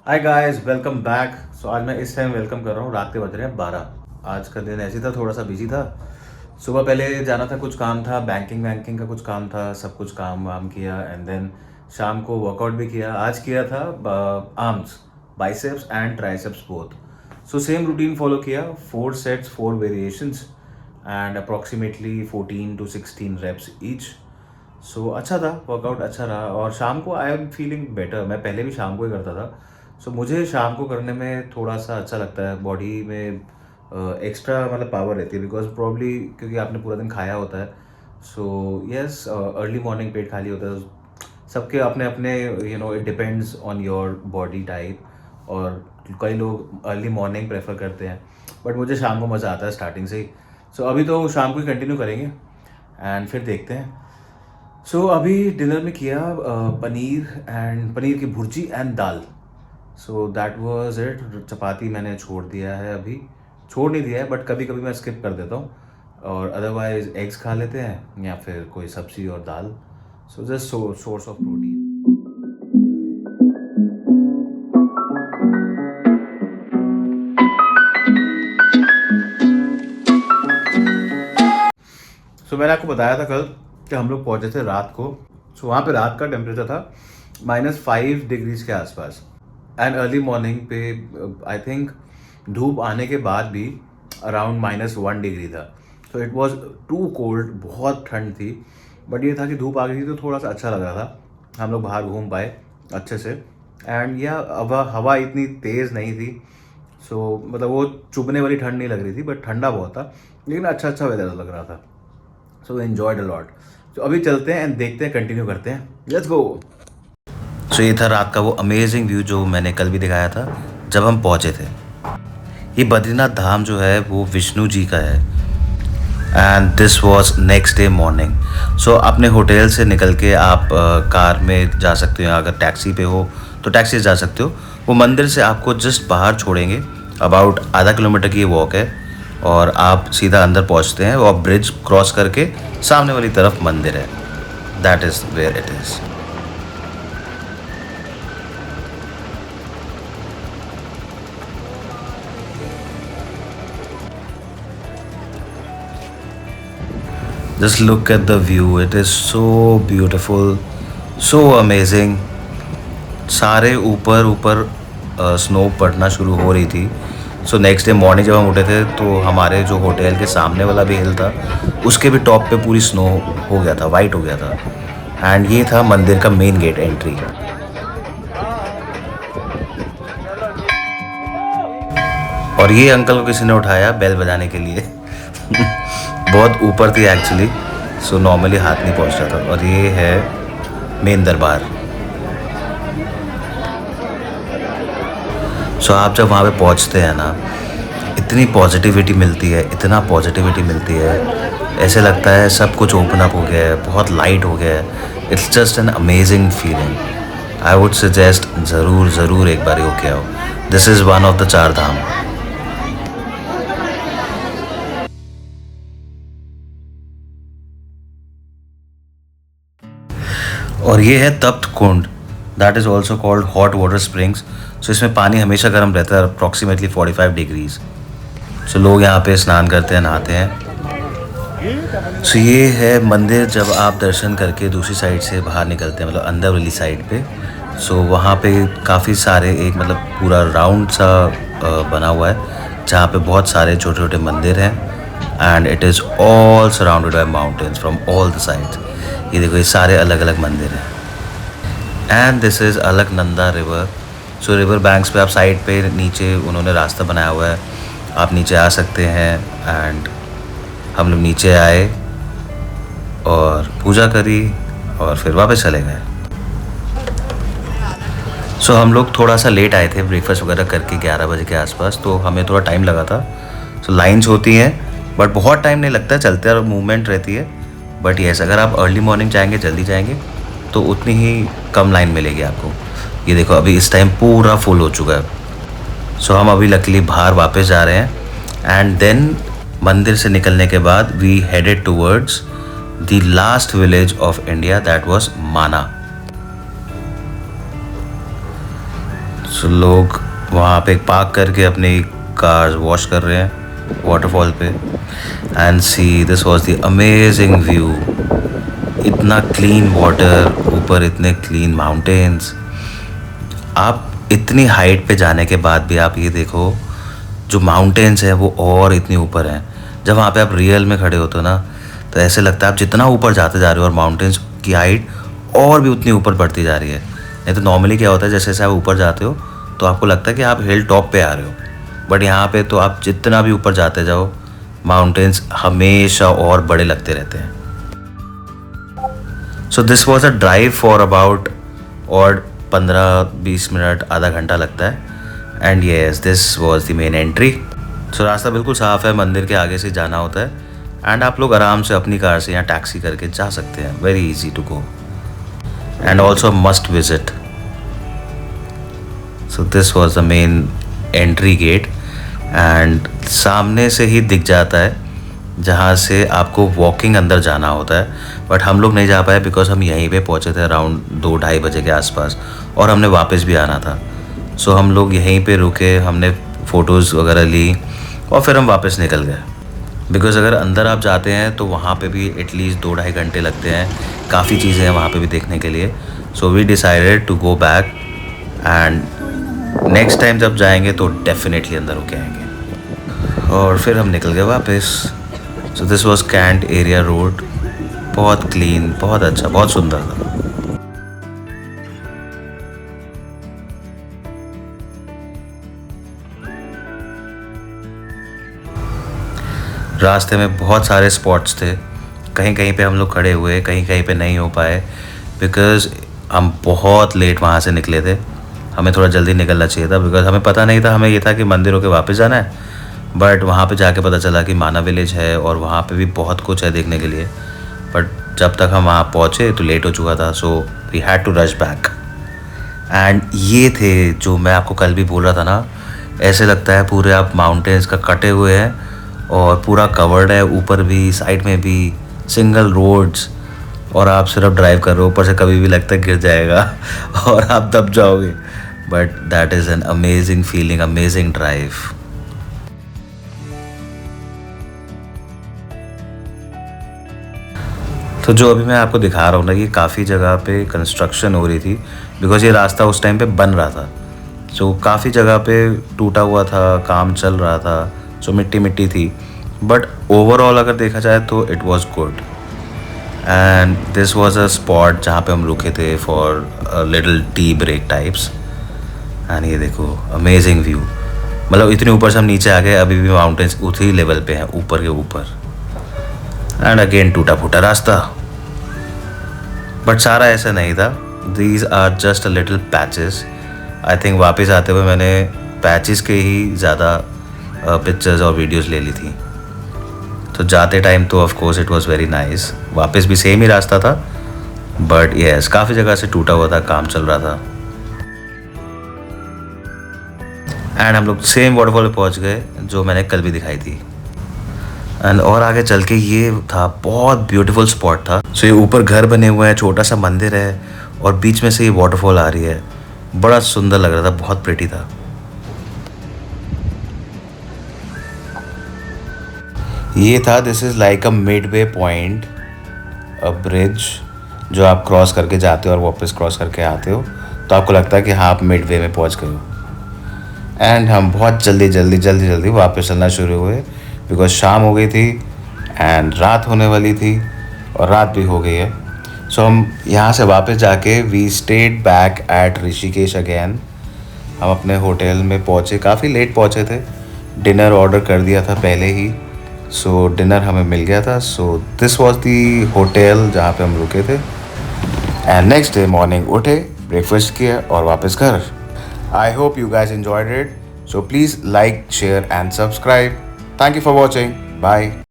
हाय guys, welcome back. So आज मैं इस टाइम वेलकम कर रहा हूँ। रात के बज रहे हैं 12। आज का दिन ऐसे ही था, थोड़ा सा बिजी था। सुबह पहले जाना था, कुछ काम था, बैंकिंग वैंकिंग का कुछ काम था, सब कुछ काम वाम किया एंड देन शाम को वर्कआउट भी किया। आज किया था arms, biceps and triceps both. So same routine follow किया, 4 sets 4 variations and approximately 14 to 16 reps each. So अच्छा था, वर्कआउट अच्छा रहा। और शाम को आई एम फीलिंग बेटर। मैं पहले भी शाम को ही करता था। सो मुझे शाम को करने में थोड़ा सा अच्छा लगता है, बॉडी में एक्स्ट्रा मतलब पावर रहती है, बिकॉज प्रॉब्ली क्योंकि आपने पूरा दिन खाया होता है। सो यस, अर्ली मॉर्निंग पेट खाली होता है। सबके अपने अपने it depends on your body type. और कई लोग अर्ली मॉर्निंग प्रेफर करते हैं, बट मुझे शाम को मज़ा आता है स्टार्टिंग से ही। सो अभी तो शाम को ही कंटिन्यू करेंगे एंड फिर देखते हैं। सो अभी डिनर में किया पनीर की भुर्जी एंड दाल। So that was it. चपाती मैंने छोड़ दिया है, अभी छोड़ नहीं दिया है, बट कभी कभी मैं स्किप कर देता हूँ। और अदरवाइज एग्स खा लेते हैं या फिर कोई सब्जी और दाल। So just source of protein. So मैंने आपको बताया था कल कि हम लोग पहुँचे थे रात को। सो वहाँ पे रात का टेम्परेचर था -5 डिग्रीज के आसपास। एंड अर्ली मॉर्निंग पे आई थिंक धूप आने के बाद भी अराउंड -1 डिग्री था। So it was too cold, बहुत ठंड थी। बट ये था कि धूप आ गई थी तो थोड़ा सा अच्छा लग रहा था, हम लोग बाहर घूम पाए अच्छे से। एंड यह हवा इतनी तेज़ नहीं थी। सो मतलब वो चुभने वाली ठंड नहीं लग रही थी, बट ठंडा बहुत था, लेकिन अच्छा अच्छा वेदर लग रहा था। सो एन्जॉयड अ लॉट। तो अभी चलते हैं एंड देखते हैं, कंटिन्यू करते हैं। Let's go. सो ये था रात का वो अमेजिंग व्यू जो मैंने कल भी दिखाया था जब हम पहुँचे थे। ये बद्रीनाथ धाम जो है वो विष्णु जी का है। And this was next day morning. So अपने होटल से निकल के आप कार में जा सकते हो, अगर टैक्सी पे हो तो टैक्सी से जा सकते हो। वो मंदिर से आपको जस्ट बाहर छोड़ेंगे, अबाउट आधा किलोमीटर की ये वॉक है, और आप सीधा अंदर पहुंचते हैं और ब्रिज क्रॉस करके सामने वाली तरफ मंदिर है। That is where it is. Just look at the view. It is so beautiful, so amazing. सारे ऊपर ऊपर स्नो पड़ना शुरू हो रही थी। सो नेक्स्ट डे मॉर्निंग जब हम उठे थे तो हमारे जो होटल के सामने वाला भी हिल था, उसके भी टॉप पे पूरी स्नो हो गया था, वाइट हो गया था। एंड ये था मंदिर का मेन गेट एंट्री। और ये अंकल को किसी ने उठाया बेल बजाने के लिए। बहुत ऊपर थी एक्चुअली, सो नॉर्मली हाथ नहीं पहुंच रहा था। और ये है मेन दरबार। सो आप जब वहाँ पे पहुँचते हैं ना, इतनी पॉजिटिविटी मिलती है, इतना पॉजिटिविटी मिलती है, ऐसे लगता है सब कुछ ओपन अप हो गया है, बहुत लाइट हो गया है। It's just an amazing feeling. I would suggest ज़रूर ज़रूर एक बार होके आओ। This is one of the 4 Dham. और ये है Tapt Kund, that is also called hot water springs. So इसमें पानी हमेशा गर्म रहता है, अप्रॉक्सीमेटली 45 डिग्रीज। सो लोग यहाँ पे स्नान करते हैं, नहाते हैं। सो ये है मंदिर। जब आप दर्शन करके दूसरी साइड से बाहर निकलते हैं, मतलब अंदर वाली साइड पे, सो वहाँ पे काफ़ी सारे एक मतलब पूरा राउंड सा बना हुआ है, जहाँ पे बहुत सारे छोटे छोटे मंदिर हैं। And it is all surrounded by mountains from all the sides. ये देखो, ये सारे अलग अलग मंदिर हैं। And this is Alaknanda river. So river banks पे आप साइड पे नीचे उन्होंने रास्ता बनाया हुआ है, आप नीचे आ सकते हैं। एंड हम लोग नीचे आए और पूजा करी और फिर वापस चले गए। सो हम लोग थोड़ा सा लेट आए थे, ब्रेकफास्ट वगैरह करके 11 बजे के आसपास, तो हमें थोड़ा टाइम लगा था। सो लाइन्स होती हैं बट बहुत टाइम नहीं लगता, चलते और मूवमेंट रहती है। बट येस, अगर आप अर्ली मॉर्निंग जाएंगे, जल्दी जाएंगे, तो उतनी ही कम लाइन मिलेगी आपको। ये देखो, अभी इस टाइम पूरा फुल हो चुका है। सो हम अभी लकीली बाहर वापस जा रहे हैं। एंड देन मंदिर से निकलने के बाद we headed towards the last village of India, that was Mana. सो लोग वहाँ पे पार्क करके अपनी कार वॉश कर रहे हैं वाटरफॉल पे। And see this was the amazing view. इतना क्लीन वाटर, ऊपर इतने क्लीन माउंटेन्स। आप इतनी हाइट पे जाने के बाद भी आप ये देखो, जो माउंटेन्स हैं वो और इतनी ऊपर हैं। जब वहाँ पे आप रियल में खड़े होते हो ना, तो ऐसे लगता है आप जितना ऊपर जाते जा रहे हो और माउंटेन्स की हाइट और भी उतनी ऊपर बढ़ती जा रही है। नहीं तो नॉर्मली क्या होता है, जैसे जैसे आप ऊपर जाते हो तो आपको लगता है कि आप हिल टॉप पे आ रहे हो, बट यहाँ पे तो आप जितना भी ऊपर जाते जाओ, माउंटेन्स हमेशा और बड़े लगते रहते हैं। So this was a drive for about और 15-20 मिनट, आधा घंटा लगता है। And yes, this was the main entry. So रास्ता बिल्कुल साफ़ है, मंदिर के आगे से जाना होता है। एंड आप लोग आराम से अपनी कार से या टैक्सी करके जा सकते हैं। Very easy to go and also must visit. So this was the main entry gate. And सामने से ही दिख जाता है जहाँ से आपको वॉकिंग अंदर जाना होता है, बट हम लोग नहीं जा पाए बिकॉज हम यहीं पे पहुँचे थे अराउंड 2-2:30 बजे के आसपास, और हमने वापस भी आना था। सो हम लोग यहीं पे रुके, हमने फ़ोटोज़ वगैरह ली और फिर हम वापस निकल गए। बिकॉज़ अगर अंदर आप जाते हैं तो वहाँ पे भी एटलीस्ट 2-2.5 घंटे लगते हैं। काफ़ी चीज़ें हैं वहाँ पे भी देखने के लिए। So we decided to go back and next time जब जाएंगे तो डेफिनेटली अंदर होके आएंगे। और फिर हम निकल गए वापस। So this was cantt area road. बहुत क्लीन, बहुत अच्छा, बहुत सुंदर था। रास्ते में बहुत सारे स्पॉट्स थे। कहीं कहीं पे हम लोग खड़े हुए, कहीं कहीं पे नहीं हो पाए बिकॉज़ हम बहुत लेट वहाँ से निकले थे। हमें थोड़ा जल्दी निकलना चाहिए था बिकॉज़ हमें पता नहीं था, हमें ये था कि मंदिर होके वापस जाना है, बट वहाँ पे जाके पता चला कि माना विलेज है और वहाँ पे भी बहुत कुछ है देखने के लिए। बट जब तक हम वहाँ पहुँचे तो लेट हो चुका था, so we had to rush back. And ये थे जो मैं आपको कल भी बोल रहा था ना, ऐसे लगता है पूरे आप माउंटेन्स का कटे हुए हैं और पूरा कवर्ड है, ऊपर भी साइड में भी सिंगल रोड्स, और आप सिर्फ ड्राइव कर रहे हो। ऊपर से कभी भी लगता है गिर जाएगा और आप दब जाओगे, but that is an amazing feeling, amazing drive. तो जो अभी मैं आपको दिखा रहा हूँ ना, ये काफ़ी जगह पे कंस्ट्रक्शन हो रही थी बिकॉज़ ये रास्ता उस टाइम पे बन रहा था। सो काफ़ी जगह पे टूटा हुआ था, काम चल रहा था, सो मिट्टी मिट्टी थी, बट ओवरऑल अगर देखा जाए तो it was good. And this was a spot जहाँ पे हम रुके थे for little tea break types. And ये देखो, अमेजिंग व्यू। मतलब इतने ऊपर से हम नीचे आ गए, अभी भी माउंटेन्स उसी लेवल पे हैं, ऊपर के ऊपर। एंड अगेन टूटा फूटा रास्ता, बट सारा ऐसा नहीं था। These are just a little patches. I think वापस आते हुए मैंने पैचेस के ही ज़्यादा पिक्चर्स और वीडियोस ले ली थी। तो जाते टाइम तो of course it was very nice. वापस भी सेम ही रास्ता था, बट यस काफ़ी जगह से टूटा हुआ था, काम चल रहा था। एंड हम लोग सेम वाटरफॉल पे पहुंच गए जो मैंने कल भी दिखाई थी। एंड और आगे चल के ये था, बहुत ब्यूटीफुल स्पॉट था। सो ये ऊपर घर बने हुए हैं, छोटा सा मंदिर है और बीच में से ये वाटरफॉल आ रही है। बड़ा सुंदर लग रहा था, बहुत प्रिटी था। ये था, this is like a Midway point, a bridge जो आप क्रॉस करके जाते हो और वापस क्रॉस करके आते हो, तो आपको लगता है कि हाँ आप मिडवे में पहुंच गए हो। एंड हम बहुत जल्दी वापस चलना शुरू हुए बिकॉज शाम हो गई थी एंड रात होने वाली थी, और रात भी हो गई है। सो हम यहाँ से वापस जाके we stayed back at Rishikesh again. हम अपने होटल में पहुँचे, काफ़ी लेट पहुँचे थे, डिनर ऑर्डर कर दिया था पहले ही, सो डिनर हमें मिल गया था। सो दिस वॉज दी होटल जहाँ पे हम रुके थे। एंड नेक्स्ट डे मॉर्निंग उठे, ब्रेकफास्ट किया और वापस घर। I hope you guys enjoyed it. So please like, share and subscribe. Thank you for watching. Bye.